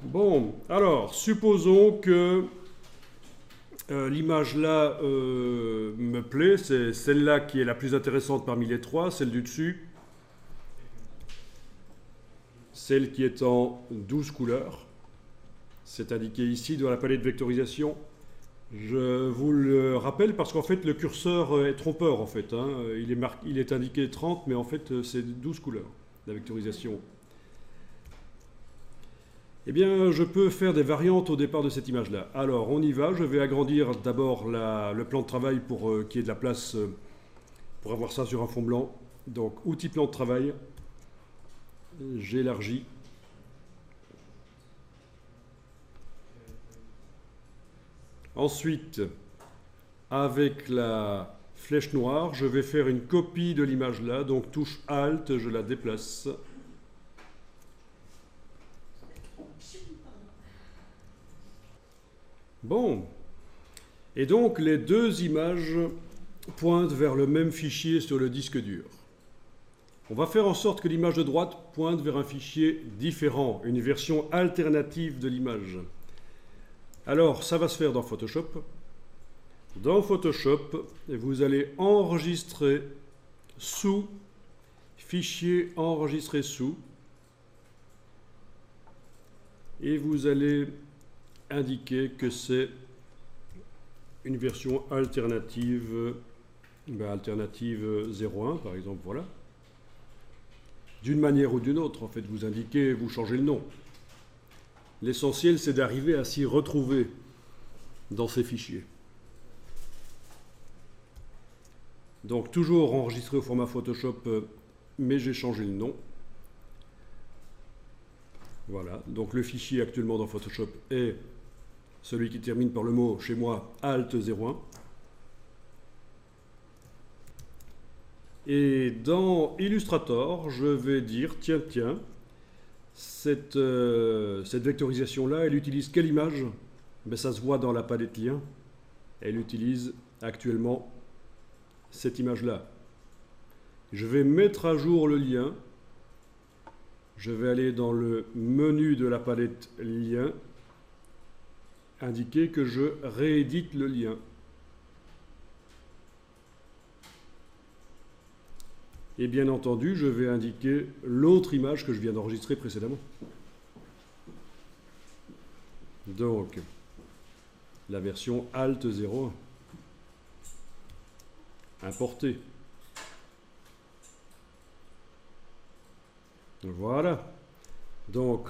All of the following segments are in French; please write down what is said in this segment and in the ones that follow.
Bon, alors, supposons que l'image là me plaît, c'est celle-là qui est la plus intéressante parmi les trois, celle du dessus, celle qui est en 12 couleurs. C'est indiqué ici dans la palette de vectorisation. Je vous le rappelle parce qu'en fait le curseur est trompeur en fait. Il est indiqué 30 mais en fait c'est 12 couleurs, la vectorisation. Eh bien, je peux faire des variantes au départ de cette image-là. Alors, on y va. Je vais agrandir d'abord le plan de travail pour qu'il y ait de la place pour avoir ça sur un fond blanc. Donc, outil plan de travail. J'élargis. Ensuite, avec la flèche noire, je vais faire une copie de l'image-là. Donc, touche Alt, je la déplace. Bon. Et donc, les deux images pointent vers le même fichier sur le disque dur. On va faire en sorte que l'image de droite pointe vers un fichier différent, une version alternative de l'image. Alors, ça va se faire dans Photoshop. Dans Photoshop, vous allez enregistrer sous, fichier enregistrer sous, et vous allez indiquer que c'est une version alternative, alternative 01 par exemple, voilà. D'une manière ou d'une autre, en fait, vous indiquez, vous changez le nom. L'essentiel, c'est d'arriver à s'y retrouver dans ces fichiers. Donc, toujours enregistré au format Photoshop, mais j'ai changé le nom. Voilà, donc le fichier actuellement dans Photoshop est celui qui termine par le mot, chez moi, Alt 01. Et dans Illustrator, je vais dire, tiens, cette vectorisation-là, elle utilise quelle image? Ben, ça se voit dans la palette lien. Elle utilise actuellement cette image-là. Je vais mettre à jour le lien. Je vais aller dans le menu de la palette lien, indiquer que je réédite le lien. Et bien entendu, je vais indiquer l'autre image que je viens d'enregistrer précédemment. Donc, la version Alt 01. Importer. Voilà. Donc,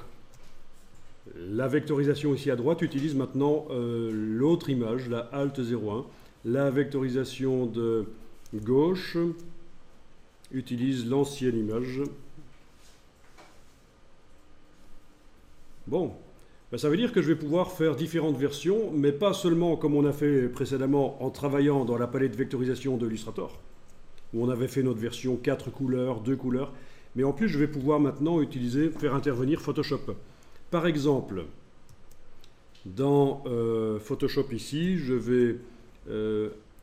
la vectorisation ici à droite utilise maintenant l'autre image, la Alt 01. La vectorisation de gauche utilise l'ancienne image. Bon, ben ça veut dire que je vais pouvoir faire différentes versions, mais pas seulement comme on a fait précédemment en travaillant dans la palette de vectorisation de Illustrator, où on avait fait notre version 4 couleurs, 2 couleurs, mais en plus je vais pouvoir maintenant faire intervenir Photoshop. Par exemple, dans Photoshop ici, je vais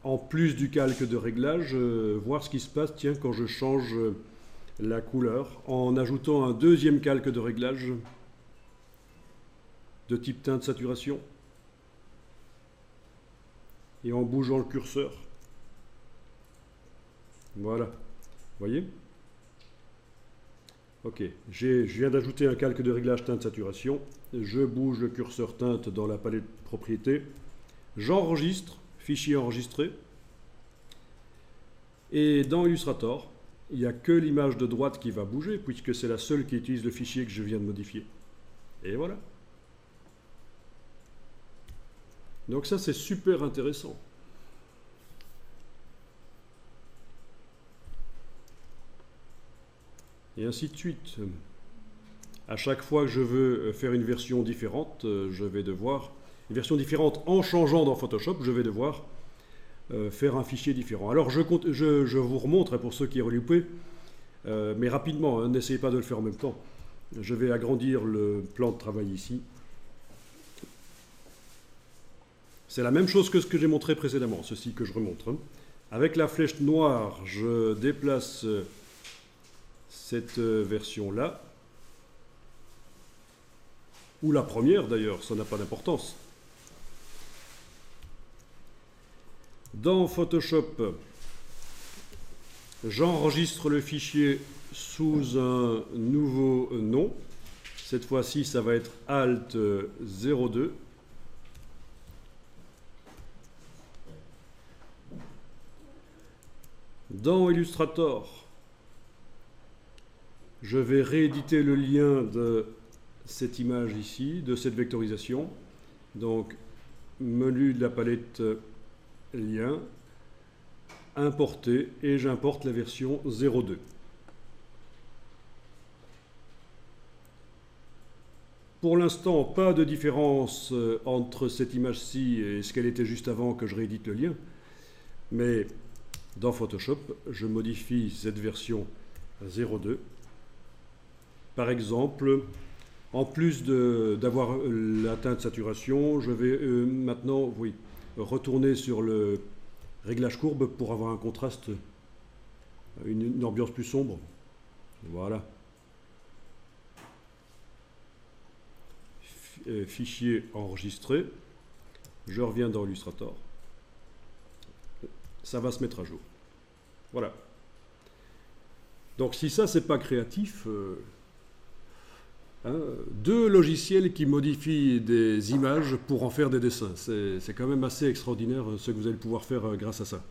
en plus du calque de réglage, voir ce qui se passe quand je change la couleur en ajoutant un deuxième calque de réglage de type teinte saturation et en bougeant le curseur. Voilà, vous voyez? Ok, je viens d'ajouter un calque de réglage teinte saturation, je bouge le curseur teinte dans la palette propriétés, j'enregistre, fichier enregistré, et dans Illustrator, il n'y a que l'image de droite qui va bouger, puisque c'est la seule qui utilise le fichier que je viens de modifier. Et voilà. Donc ça, c'est super intéressant. Et ainsi de suite. À chaque fois que je veux faire une version différente, je vais devoir... Une version différente en changeant dans Photoshop, je vais devoir faire un fichier différent. Alors je vous remontre, pour ceux qui auraient loupé, mais rapidement, hein, n'essayez pas de le faire en même temps. Je vais agrandir le plan de travail ici. C'est la même chose que ce que j'ai montré précédemment, ceci que je remontre. Hein. Avec la flèche noire, je déplace cette version-là. ou la première d'ailleurs, ça n'a pas d'importance. Dans Photoshop, j'enregistre le fichier sous un nouveau nom. Cette fois-ci, ça va être Alt 02. Dans Illustrator, je vais rééditer le lien de cette image ici, de cette vectorisation. Donc, menu de la palette lien, importer, et j'importe la version 02. Pour l'instant, pas de différence entre cette image-ci et ce qu'elle était juste avant que je réédite le lien. Mais dans Photoshop, je modifie cette version 02. Par exemple, en plus d'avoir la teinte saturation, je vais maintenant retourner sur le réglage courbe pour avoir un contraste, une ambiance plus sombre. Voilà. Fichier enregistré. Je reviens dans Illustrator. Ça va se mettre à jour. Voilà. Donc si ça, c'est pas créatif, deux logiciels qui modifient des images pour en faire des dessins. C'est quand même assez extraordinaire ce que vous allez pouvoir faire grâce à ça.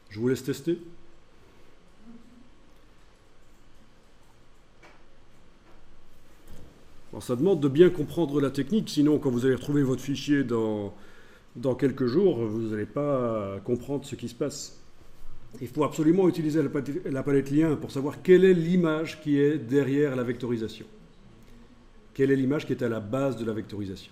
Je vous laisse tester. Alors, ça demande de bien comprendre la technique, sinon quand vous allez retrouver votre fichier dans quelques jours, vous n'allez pas comprendre ce qui se passe. Il faut absolument utiliser la palette lien pour savoir quelle est l'image qui est derrière la vectorisation. Quelle est l'image qui est à la base de la vectorisation.